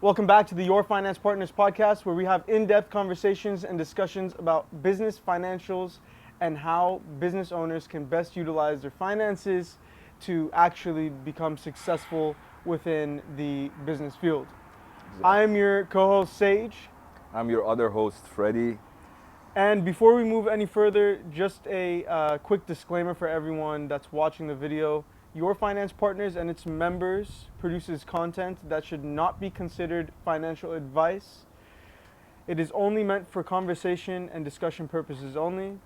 Welcome back to the Your Finance Partners podcast, where we have in-depth conversations and discussions about business financials and how business owners can best utilize their finances to actually become successful within the business field. Exactly. I am your co-host, Sage. I'm your other host, Freddie. And before we move any further, just a quick disclaimer for everyone that's watching the video. Your Finance Partners and its members produces content that should not be considered financial advice. It is only meant for conversation and discussion purposes only,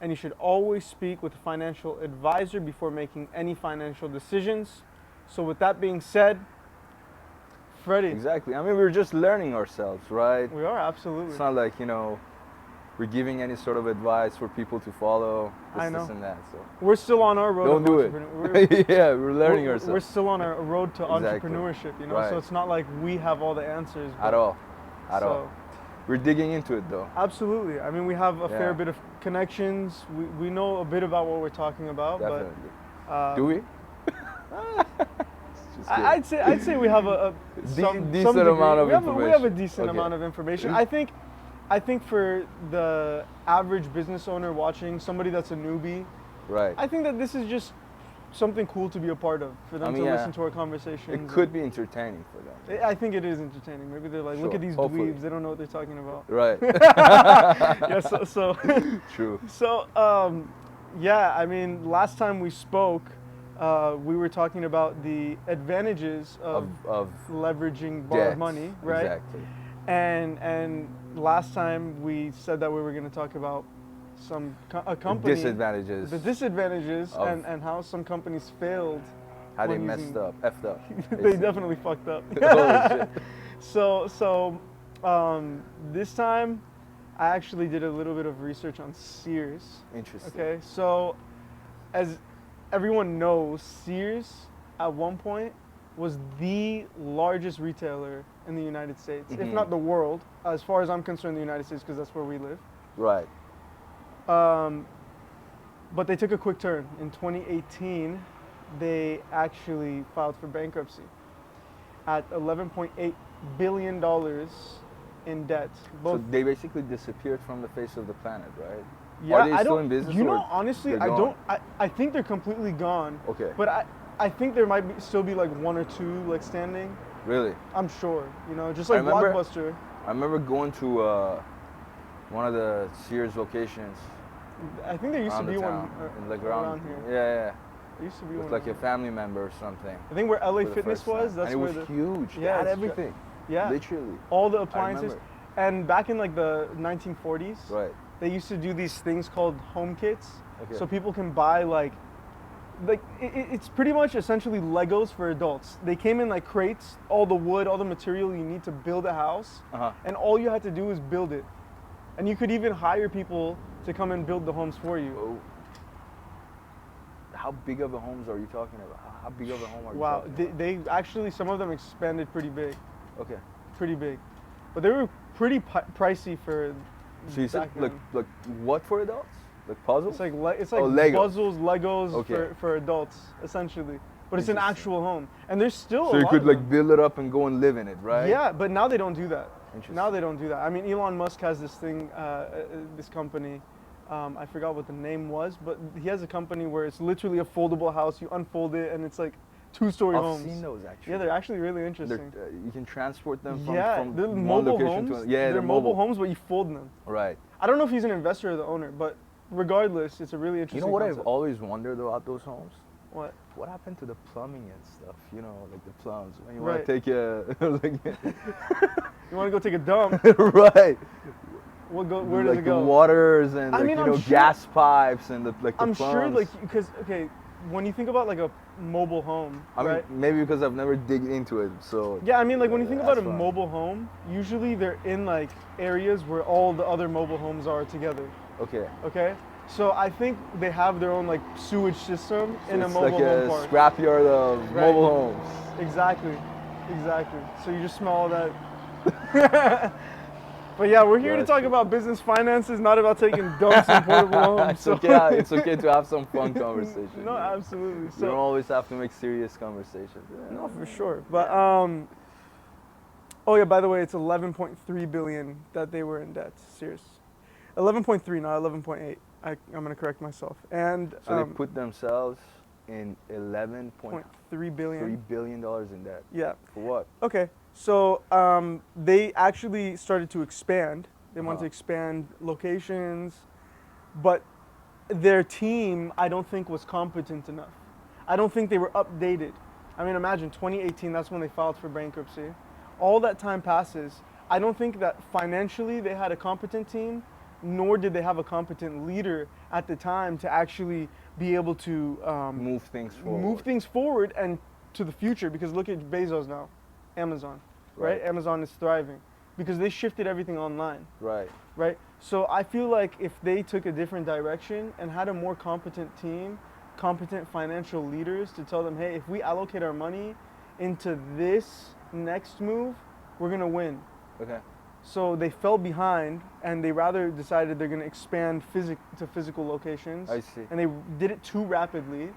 and you should always speak with a financial advisor before making any financial decisions. So with that being said, Freddie. Exactly. I mean, we're just learning ourselves, right? We are, absolutely. It's not like, we're giving any sort of advice for people to follow, I know. this and that. So We're still on our road. don't do it. Yeah, we're learning We're ourselves. still on our road to Exactly. entrepreneurship, Right. So it's not like we have all the answers. At all. At so- all. We're digging into it, though. Absolutely. I mean, we have a fair Yeah. bit of connections. We know a bit about what we're talking about. Definitely. But Do we? Just kidding. I'd say we have some decent degree. amount of we have a information. decent Okay. amount of information. I think for the average business owner watching, somebody that's a newbie, Right. I think that this is just something cool to be a part of, for them to listen to our conversations. It could be entertaining for them. I think it is entertaining. Maybe they're like, look Sure, at these hopefully. dweebs. They don't know what they're talking about. Right. Yeah. So. True. So, yeah, I mean, last time we spoke, we were talking about the advantages of leveraging borrowed debt. money, right? Exactly. And last time we said that we were going to talk about a company, Disadvantages. the disadvantages, of- and how some companies failed. How they when messed using- up, effed up. They basically. definitely fucked up. Holy shit. So this time, I actually did a little bit of research on Sears. Interesting. Okay, so as everyone knows, Sears at one point was the largest retailer in the United States, if Mhm. not the world. As far as I'm concerned, the United States, because that's where we live. Right. But they took a quick turn. In 2018, they actually filed for bankruptcy at $11.8 billion in debt. So they basically disappeared from the face of the planet, right? Yeah, Are they I still don't. in business? You know, or honestly, they're I gone? don't. I think they're completely gone. Okay. But I think there might still be like one or two like standing. Really? I'm sure. Just I like remember- Blockbuster. I remember going to one of the Sears locations I think there used to around be the one town, like around here. Yeah, There used to be with one. like a around- family member or something. I think where LA for the Fitness first was. time. That's and it where was the huge. Yeah, It had it's everything. yeah, Literally. all the appliances. remember. And back in like the 1940s, Right. they used to do these things called home kits. Okay. So people can buy like it's pretty much essentially Legos for adults. They came in like crates, all the wood, all the material you need to build a house, Uh-huh. and all you had to do is build it. And you could even hire people to come and build the homes for you. Oh. How big of a homes are you talking about? How big of a home are you Wow, talking about? they actually, some of them expanded pretty big, Okay. pretty big. But they were pretty pricey for So you said back then. like what for adults? Like puzzles? It's like Legos. puzzles, Legos Okay. for adults, essentially. But it's an Interesting. actual home, and there's still So a you lot could of like them. build it up and go and live in it, right? Yeah, but now they don't do that. Interesting. Now they don't do that. I mean, Elon Musk has this thing, this company. I forgot what the name was, but he has a company where it's literally a foldable house. You unfold it, and it's like two-story I've homes. seen those actually. Yeah, they're actually really They're, interesting. you can transport them from, Yeah, from they're one mobile location homes. to yeah, they're mobile homes, but you fold them. Right. I don't know if he's an investor or the owner, but regardless, it's a really interesting. You know what concept. I've always wondered about those homes? What? What happened to the plumbing and stuff? Like the plums. When you Right. want to take a You want to go take a dump? right. Where does like it go? the waters and I like, mean, I'm sure- gas pipes and the like the I'm plums. sure, like, because when you think about like a mobile home, I mean, right? maybe because I've never digged into it, so. Yeah, I mean, like when you think about a that's fine. mobile home, usually they're in like areas where all the other mobile homes are together. Okay. Okay, so I think they have their own like sewage system So in a it's mobile like home a park. scrapyard of Right. mobile homes. Exactly. So you just smell all that. But yeah, we're here to talk Gotcha. about business finances, not about taking dumps in portable homes. It's okay. It's okay to have some fun conversation. No, absolutely. You don't So always have to make serious conversations. no, for sure. But Oh yeah, by the way, it's 11.3 billion that they were in debt. Serious. 11.3, not 11.8. I'm gonna correct myself. And So they put themselves in 11.3 0.3 billion. billion in debt. Yeah. For what? Okay. So they actually started to expand. They wanted to expand locations, but their team, I don't think, was competent enough. I don't think they were updated. I mean, imagine 2018, that's when they filed for bankruptcy. All that time passes. I don't think that financially they had a competent team, nor did they have a competent leader at the time to actually be able to Move things forward. move things forward and to the future. Because look at Bezos now, Amazon, right? Right. Amazon is thriving because they shifted everything online, Right. right? So I feel like if they took a different direction and had a more competent team, competent financial leaders to tell them, hey, if we allocate our money into this next move, we're gonna win. Okay. So they fell behind, and they rather decided they're going to expand to physical locations. I see. And they did it too rapidly,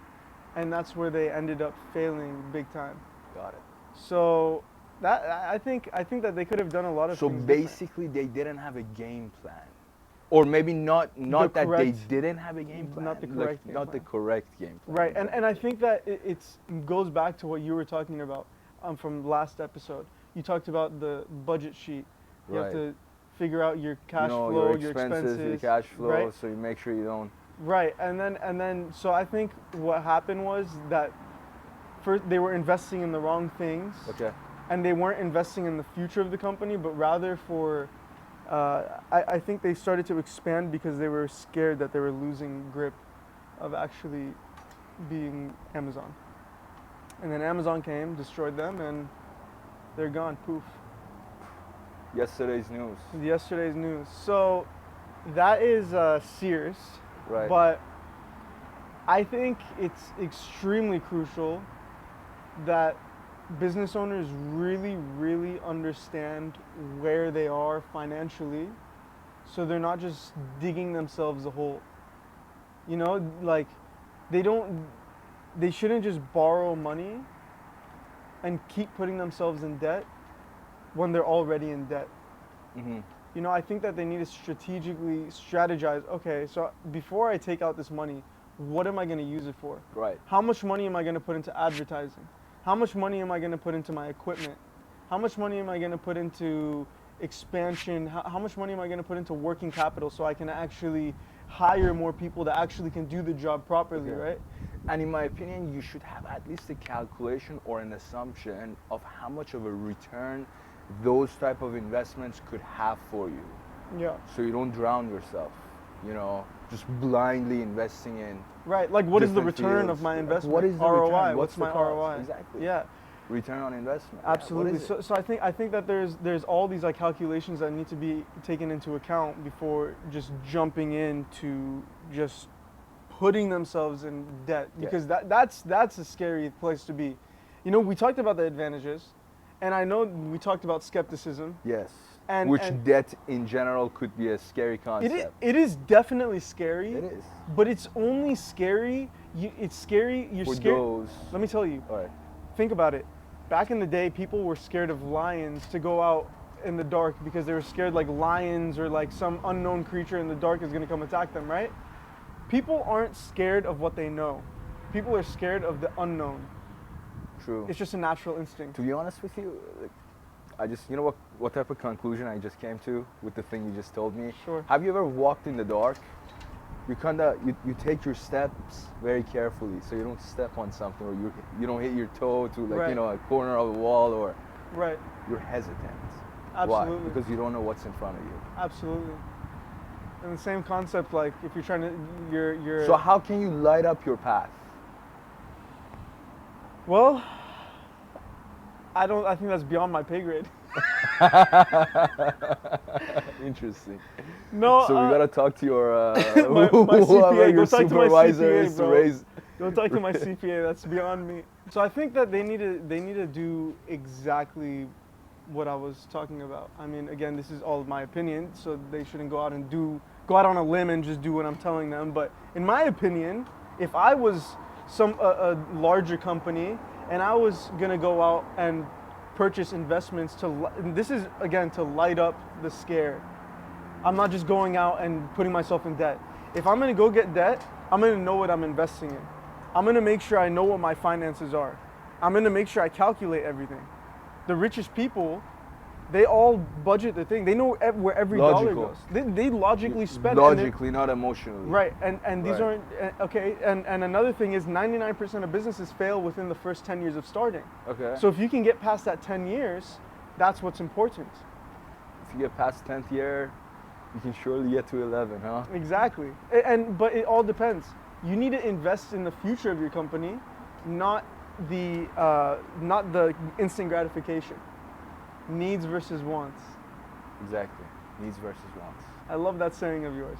and that's where they ended up failing big time. Got it. So that I think that they could have done a lot of So things different. basically, they didn't have a game plan, or maybe not that they correct- didn't have a game plan. not the correct game not the plan. correct game plan. Right, and I think that it goes back to what you were talking about from last episode. You talked about the budget sheet. You have Right. to figure out your cash flow, your expenses, your cash flow, right? so you make sure you don't. Right, and then so I think what happened was that first they were investing in the wrong things, Okay. and they weren't investing in the future of the company, but rather for. I think they started to expand because they were scared that they were losing grip of actually being Amazon. And then Amazon came, destroyed them, and they're gone. Poof. Yesterday's news. Yesterday's news. So that is Sears. Right. But I think it's extremely crucial that business owners really, really understand where they are financially, so they're not just digging themselves a hole. You know, like they shouldn't just borrow money and keep putting themselves in debt when they're already in debt. Mm-hmm. You know, I think that they need to strategically strategize. Okay, so before I take out this money, what am I going to use it for? Right. How much money am I going to put into advertising? How much money am I going to put into my equipment? How much money am I going to put into expansion? How much money am I going to put into working capital so I can actually hire more people that actually can do the job properly, Okay. right? And in my opinion, you should have at least a calculation or an assumption of how much of a return those type of investments could have for you. Yeah. So you don't drown yourself, just blindly investing in Right. Like, what is the different return fields. of my Like, investment? what is the ROI? return? What's What's the my cost? ROI? Exactly. Yeah. return on investment. Yeah, Absolutely. what is it? So I think that there's all these like calculations that need to be taken into account before just jumping into just putting themselves in debt, because that's a scary place to be. You know, we talked about the advantages, and I know we talked about skepticism. Yes. And Which debt in general could be a scary It concept. it is definitely scary. It is. But it's only scary. It's scary. You're For scared. those. Let me tell you. All right. Think about it. Back in the day, people were scared of lions to go out in the dark because they were scared like lions or like some unknown creature in the dark is going to come attack them, right? People aren't scared of what they know. People are scared of the unknown. True. It's just a natural instinct. To be honest with you, like, you know what type of conclusion I just came to with the thing you just told me? Sure. Have you ever walked in the dark? You take your steps very carefully so you don't step on something, or you don't hit your toe to Right. a corner of a wall, or Right. you're hesitant. Absolutely. Why? Because you don't know what's in front of you. Absolutely. And the same concept, like if you're trying to, you're. So how can you light up your path? Well, I think that's beyond my pay grade. Interesting. No. So we gotta talk to your my whoever CPA. your Go talk to my supervisor CPA, is to bro. raise. Go talk to my CPA. That's beyond me. So I think that they need to do exactly what I was talking about. I mean, again, this is all my opinion, so they shouldn't go out on a limb and just do what I'm telling them. But in my opinion, if I was a larger company and I was gonna go out and purchase investments and this is again to light up the scare. I'm not just going out and putting myself in debt. If I'm going to go get debt, I'm going to know what I'm investing in. I'm going to make sure I know what my finances are. I'm going to make sure I calculate everything. The richest people, they all budget the thing. They know where every dollar goes. They logically spend. Logically, not emotionally. Right, and these aren't, okay, and another thing is 99% of businesses fail within the first 10 years of starting. Okay. So if you can get past that 10 years, that's what's important. If you get past 10th year, you can surely get to 11, huh? Exactly, but it all depends. You need to invest in the future of your company, not the instant gratification. Needs versus wants. Exactly. Needs versus wants. I love that saying of yours.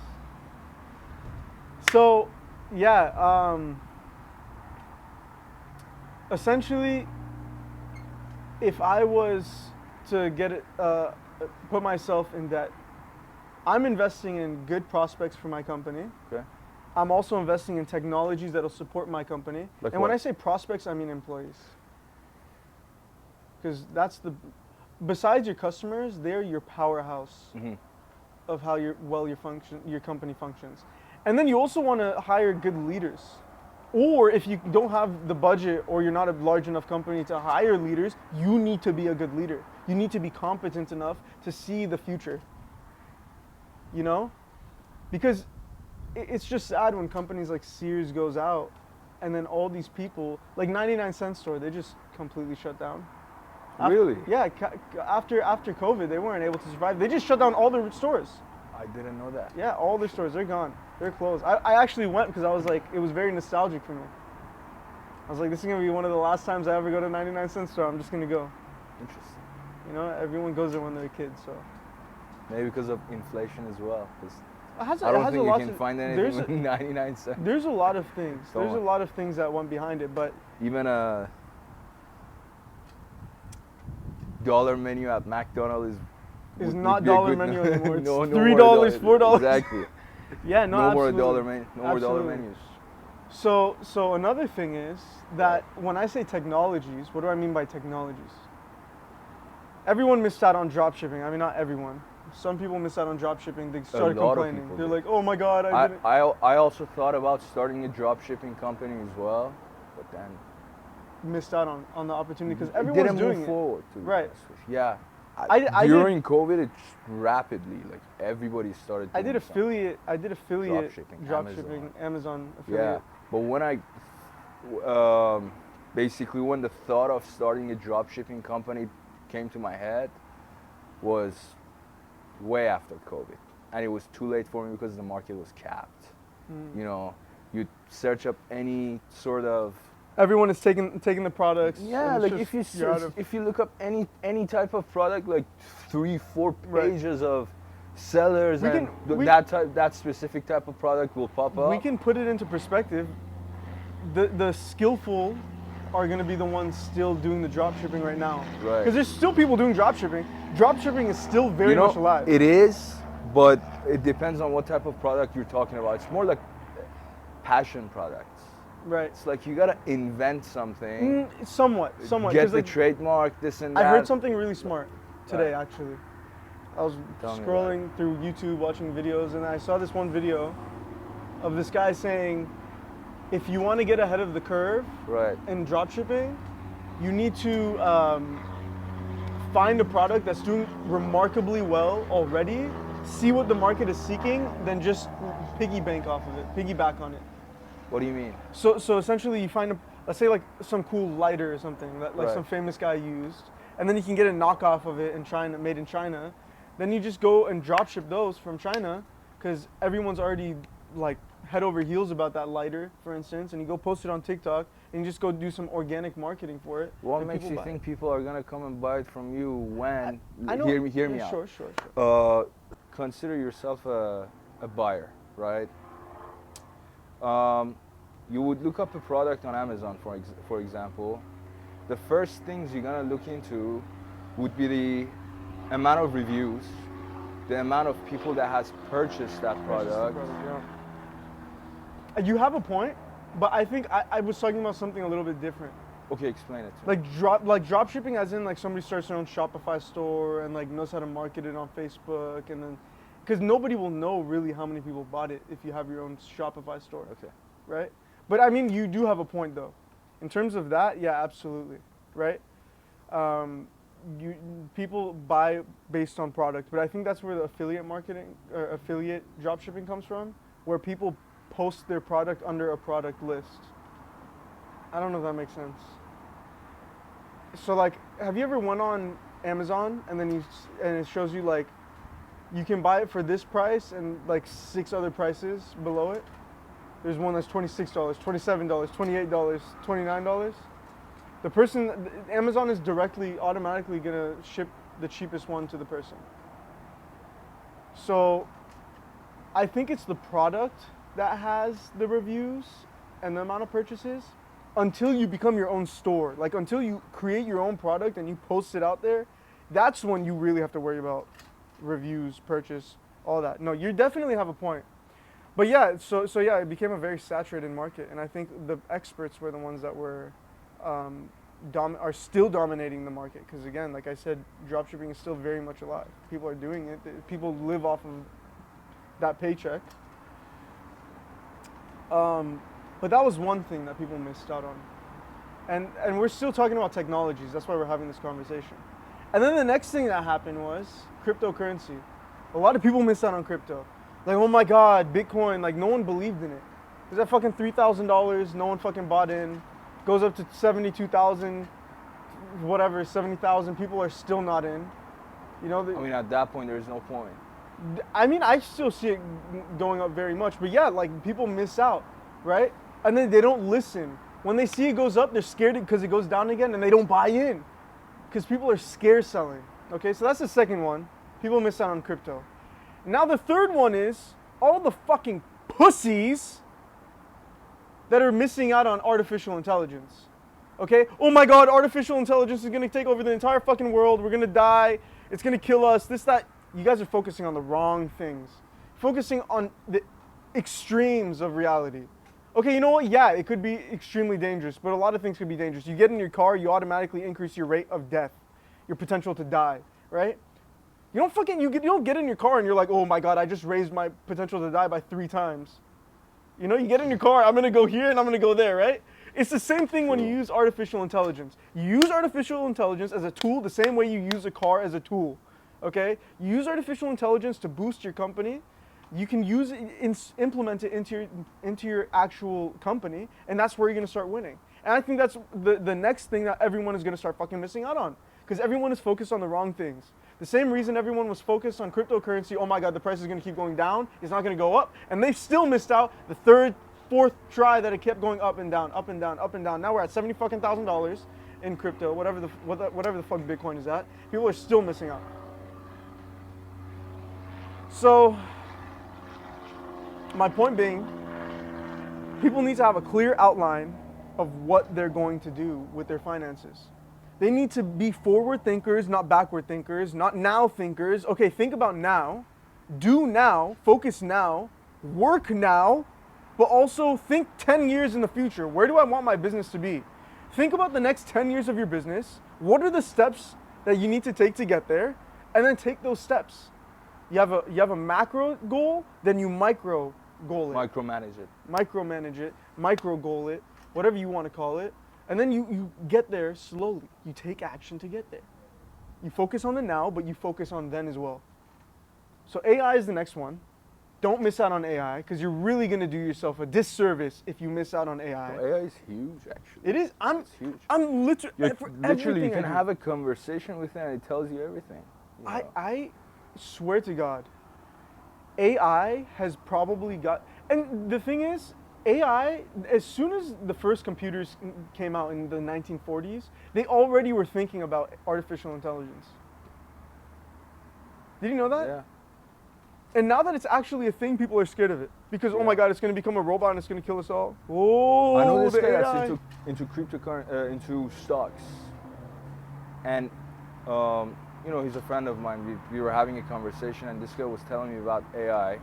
So, yeah, essentially, if I was to put myself in debt, I'm investing in good prospects for my company. Okay. I'm also investing in technologies that'll support my company. Like and what? when I say prospects, I mean employees. Because besides your customers, they're your powerhouse of how your company functions. And then you also want to hire good leaders. Or if you don't have the budget or you're not a large enough company to hire leaders, you need to be a good leader. You need to be competent enough to see the future. You know? Because it's just sad when companies like Sears goes out and then all these people, like 99-cent store, they just completely shut down. Really? Yeah, after COVID, they weren't able to survive. They just shut down all their stores. I didn't know that. Yeah, all their stores, they're gone. They're closed. I actually went because I was like, it was very nostalgic for me. I was like, this is going to be one of the last times I ever go to 99-cent store. I'm just going to go. Interesting. You know, everyone goes there when they're kids, so. Maybe because of inflation as well. Because I don't think you can find anything with 99 cents. There's a lot of things. There's a lot of things that went behind it, but even a dollar menu at McDonald's is not dollar menu anymore. It's no $3, $4. Exactly. Yeah, no, no absolutely. more dollar menu. No more dollar menus. So another thing is that when I say technologies, what do I mean by technologies? Everyone missed out on drop shipping. I mean, not everyone. Some people missed out on drop shipping. They started complaining. They're like, "Oh my God, I didn't." I also thought about starting a drop shipping company as well, but then missed out on the opportunity because everyone's didn't doing move it. forward. Right. Yeah. During COVID, it's rapidly like everybody started. I did affiliate drop Amazon. shipping, Amazon affiliate. Yeah, but when I basically when the thought of starting a drop shipping company came to my head was way after COVID, and it was too late for me because the market was capped. You know, you search up any sort of. Everyone is taking the products. Yeah, like if you look up any type of product, like 3-4 pages of sellers, that specific type of product will pop up. We can put it into perspective. The skillful are going to be the ones still doing the drop shipping right now. Right. Because there's still people doing drop shipping. Drop shipping is still very much alive. It is, but it depends on what type of product you're talking about. It's more like passion products. Right. It's like you gotta invent something. Somewhat. Get the trademark, this and that. I heard something really smart today, actually. I was scrolling through YouTube, watching videos, and I saw this one video of this guy saying, if you want to get ahead of the curve in drop shipping, you need to find a product that's doing remarkably well already, see what the market is seeking, then just piggyback on it. What do you mean? So essentially you find let's say like some cool lighter or something that like some famous guy used, and then you can get a knockoff of it in China, made in China. Then you just go and drop ship those from China because everyone's already like head over heels about that lighter, for instance, and you go post it on TikTok and you just go do some organic marketing for it. What makes you think people are gonna come and buy it from you when? I know. Hear me out. Sure. Consider yourself a buyer, right? You would look up a product on Amazon, for example. The first things you're gonna look into would be the amount of reviews, the amount of people that has purchased that product. You have a point, but I think I was talking about something a little bit different. Okay, explain it to me. Like drop shipping, as in like somebody starts their own Shopify store and like knows how to market it on Facebook, and then because nobody will know really how many people bought it if you have your own Shopify store, Okay. right? But I mean, you do have a point though. In terms of that, yeah, absolutely, right? Um, you people buy based on product, but I think that's where the affiliate marketing or affiliate drop shipping comes from, where people post their product under a product list. I don't know if that makes sense. So like, have you ever went on Amazon and then and it shows you like you can buy it for this price and like 6 other prices below it? There's one that's $26, $27, $28, $29. The person, Amazon is directly, automatically gonna ship the cheapest one to the person. So I think it's the product that has the reviews and the amount of purchases until you become your own store. Like until you create your own product and you post it out there, that's when you really have to worry about reviews, purchase, all that. No, you definitely have a point. But yeah, so yeah, it became a very saturated market, and I think the experts were the ones that were are still dominating the market. Because again, like I said, dropshipping is still very much alive. People are doing it. People live off of that paycheck. But that was one thing that people missed out on. And we're still talking about technologies. That's why we're having this conversation. And then the next thing that happened was cryptocurrency. A lot of people missed out on crypto. Like, oh my God, Bitcoin, like no one believed in it. It was at fucking $3,000, no one fucking bought in. Goes up to 72,000, whatever, 70,000, people are still not in. You know, I mean, at that point, there's no point. I mean, I still see it going up very much, but yeah, like people miss out, right? And then they don't listen. When they see it goes up, they're scared because it goes down again and they don't buy in because people are scared selling. Okay, so that's the second one. People miss out on crypto. Now the third one is all the fucking pussies that are missing out on artificial intelligence. Okay? Oh my God, artificial intelligence is gonna take over the entire fucking world. We're gonna die. It's gonna kill us. This, that. You guys are focusing on the wrong things. Focusing on the extremes of reality. Okay, you know what? Yeah, it could be extremely dangerous, but a lot of things could be dangerous. You get in your car, you automatically increase your rate of death, your potential to die, right? You don't get in your car and you're like, oh my God, I just raised my potential to die by 3 times. You know, you get in your car, I'm gonna go here and I'm gonna go there, right? It's the same thing when you use artificial intelligence. You use artificial intelligence as a tool the same way you use a car as a tool, okay? You use artificial intelligence to boost your company. You can use it, implement it into your actual company, and that's where you're gonna start winning. And I think that's the next thing that everyone is gonna start fucking missing out on, because everyone is focused on the wrong things. The same reason everyone was focused on cryptocurrency, oh my God, the price is gonna keep going down, it's not gonna go up, and they still missed out the third, fourth try that it kept going up and down, up and down, up and down. Now we're at $70,000 in crypto, whatever the fuck Bitcoin is at. People are still missing out. So, my point being, people need to have a clear outline of what they're going to do with their finances. They need to be forward thinkers, not backward thinkers, not now thinkers. Okay, think about now, do now, focus now, work now, but also think 10 years in the future. Where do I want my business to be? Think about the next 10 years of your business. What are the steps that you need to take to get there? And then take those steps. You have a macro goal, then you micro goal it. Micromanage it. Micro goal it, whatever you want to call it. And then you get there slowly. You take action to get there. You focus on the now, but you focus on then as well. So AI is the next one. Don't miss out on AI, because you're really going to do yourself a disservice if you miss out on AI. So AI is huge, actually. It is. It's huge. I'm literally, you can have a conversation with it and it tells you everything. You know? I swear to God, AI has probably got, and the thing is, AI, as soon as the first computers came out in the 1940s, they already were thinking about artificial intelligence. Did you know that? Yeah. And now that it's actually a thing, people are scared of it. Because, oh my God, it's going to become a robot and it's going to kill us all. Oh, I know this guy AI. that's into cryptocurrency, into stocks. And, you know, he's a friend of mine. We were having a conversation and this guy was telling me about AI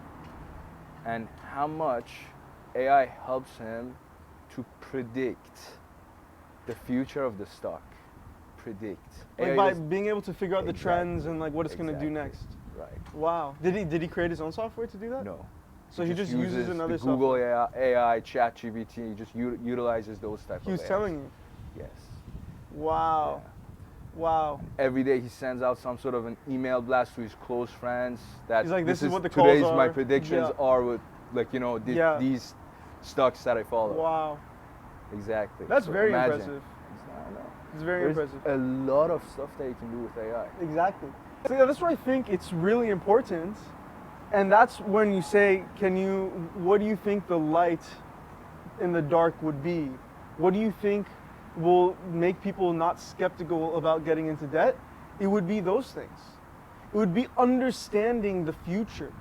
and how much AI helps him to predict the future of the stock. Predict. Like AI by is- being able to figure out the trends and like what it's gonna do Exactly. next. Right. Wow. Did he create his own software to do that? No. So he just uses another the Google software. AI, ChatGPT. He just utilizes those type He of was AIs. telling you. Yes. Wow. Wow. Every day he sends out some sort of an email blast to his close friends that He's like, this is what the today's calls my are. predictions Yeah. are with Yeah. these stocks that I follow. Wow. Exactly. That's So very imagine. impressive. I know. It's very There's impressive. a lot of stuff that you can do with AI. Exactly. So yeah, that's why I think it's really important. And that's when you say, what do you think the light in the dark would be? What do you think will make people not skeptical about getting into debt? It would be those things. It would be understanding the future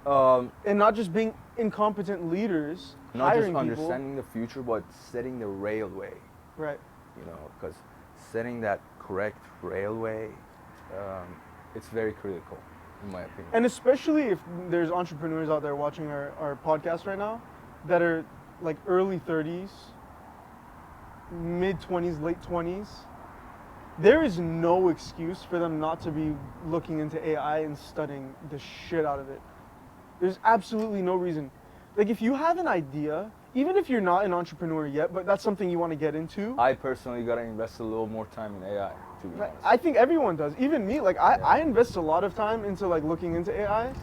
and not just being incompetent leaders, Not just hiring people. understanding the future, but setting the railway. Right. Because setting that correct railway, it's very critical, in my opinion. And especially if there's entrepreneurs out there watching our podcast right now that are like early 30s, mid 20s, late 20s, there is no excuse for them not to be looking into AI and studying the shit out of it. There's absolutely no reason. Like if you have an idea, even if you're not an entrepreneur yet, but that's something you want to get into. I personally got to invest a little more time in AI, to be honest. I think everyone does, even me. Like I invest a lot of time into like looking into AI.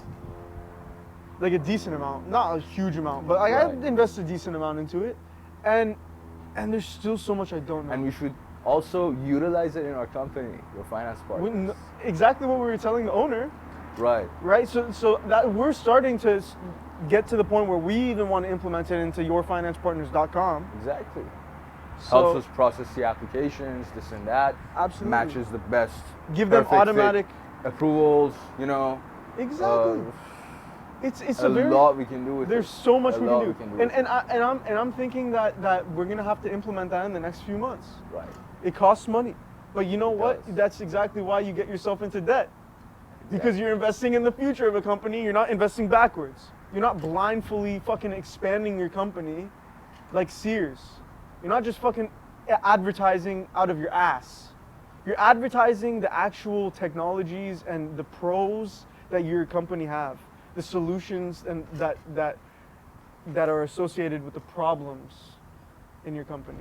Like a decent amount, not a huge amount, but like, I invest a decent amount into it, and there's still so much I don't know. And we should also utilize it in our company, your finance partners. Exactly what we were telling the owner. Right. Right. So that we're starting to get to the point where we even want to implement it into yourfinancepartners.com. Exactly. So, Helps us process the applications, this and that. Absolutely. Matches the best. Give them perfect automatic fit approvals. Exactly. It's a lot we can do with There's it. so much we lot can do. with it. I'm thinking that we're gonna have to implement that in the next few months. Right. It costs money, but you know what? does. That's exactly why you get yourself into debt. Because you're investing in the future of a company. You're not investing backwards. You're not blindly fucking expanding your company like Sears. You're not just fucking advertising out of your ass. You're advertising the actual technologies and the pros that your company have, the solutions and that are associated with the problems in your company.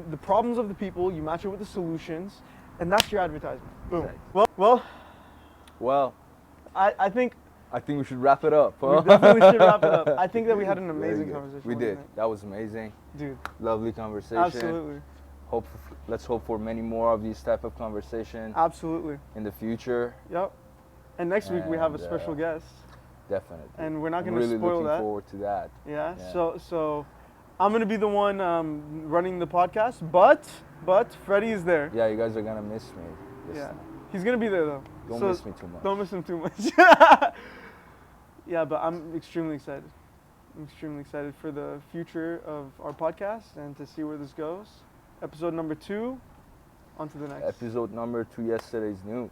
The problems of the people, you match it with the solutions, and that's your advertisement. Boom. Exactly. Well, I think we should wrap it up. we definitely should wrap it up. I think that we had an Very amazing good. conversation. We what do you did. think? That was amazing. Dude. Lovely conversation. Absolutely. Let's hope for many more of these type of conversations Absolutely. in the future. Yep. And next week we have a And, special guest. Definitely. And we're not going to really spoil looking that. forward to that. Yeah. Yeah. So I'm going to be the one running the podcast, but Freddie is there. Yeah, you guys are gonna miss me this Yeah. time. He's going to be there though. Don't miss me too much. Don't miss him too much. Yeah, but I'm extremely excited. I'm extremely excited for the future of our podcast and to see where this goes. Episode number 2, on to the next. Episode number 2, yesterday's news.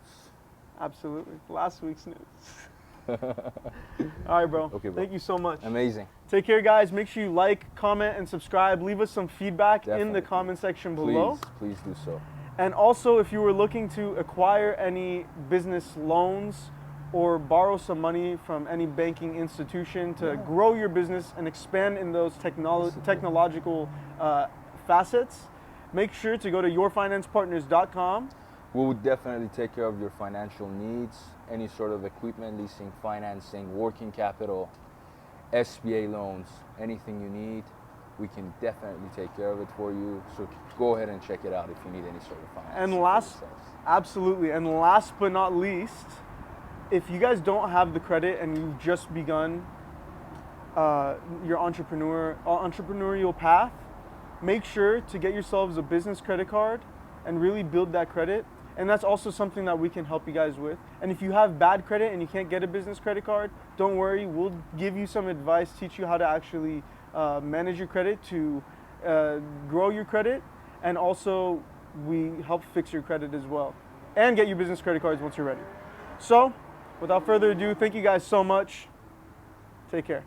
Absolutely. Last week's news. All right, bro. Okay, bro. Thank you so much. Amazing. Take care, guys. Make sure you like, comment, and subscribe. Leave us some feedback in the Definitely. comment section below. Please do so. And also, if you were looking to acquire any business loans or borrow some money from any banking institution to grow your business and expand in those technological facets, make sure to go to yourfinancepartners.com. We would definitely take care of your financial needs, any sort of equipment leasing, financing, working capital, SBA loans, anything you need. We can definitely take care of it for you. So go ahead and check it out if you need any sort of financing. And absolutely. And last but not least, if you guys don't have the credit and you've just begun your entrepreneurial path, make sure to get yourselves a business credit card and really build that credit. And that's also something that we can help you guys with. And if you have bad credit and you can't get a business credit card, don't worry. We'll give you some advice, teach you how to actually manage your credit, to grow your credit, and also we help fix your credit as well and get you business credit cards once you're ready. So, without further ado, thank you guys so much. Take care.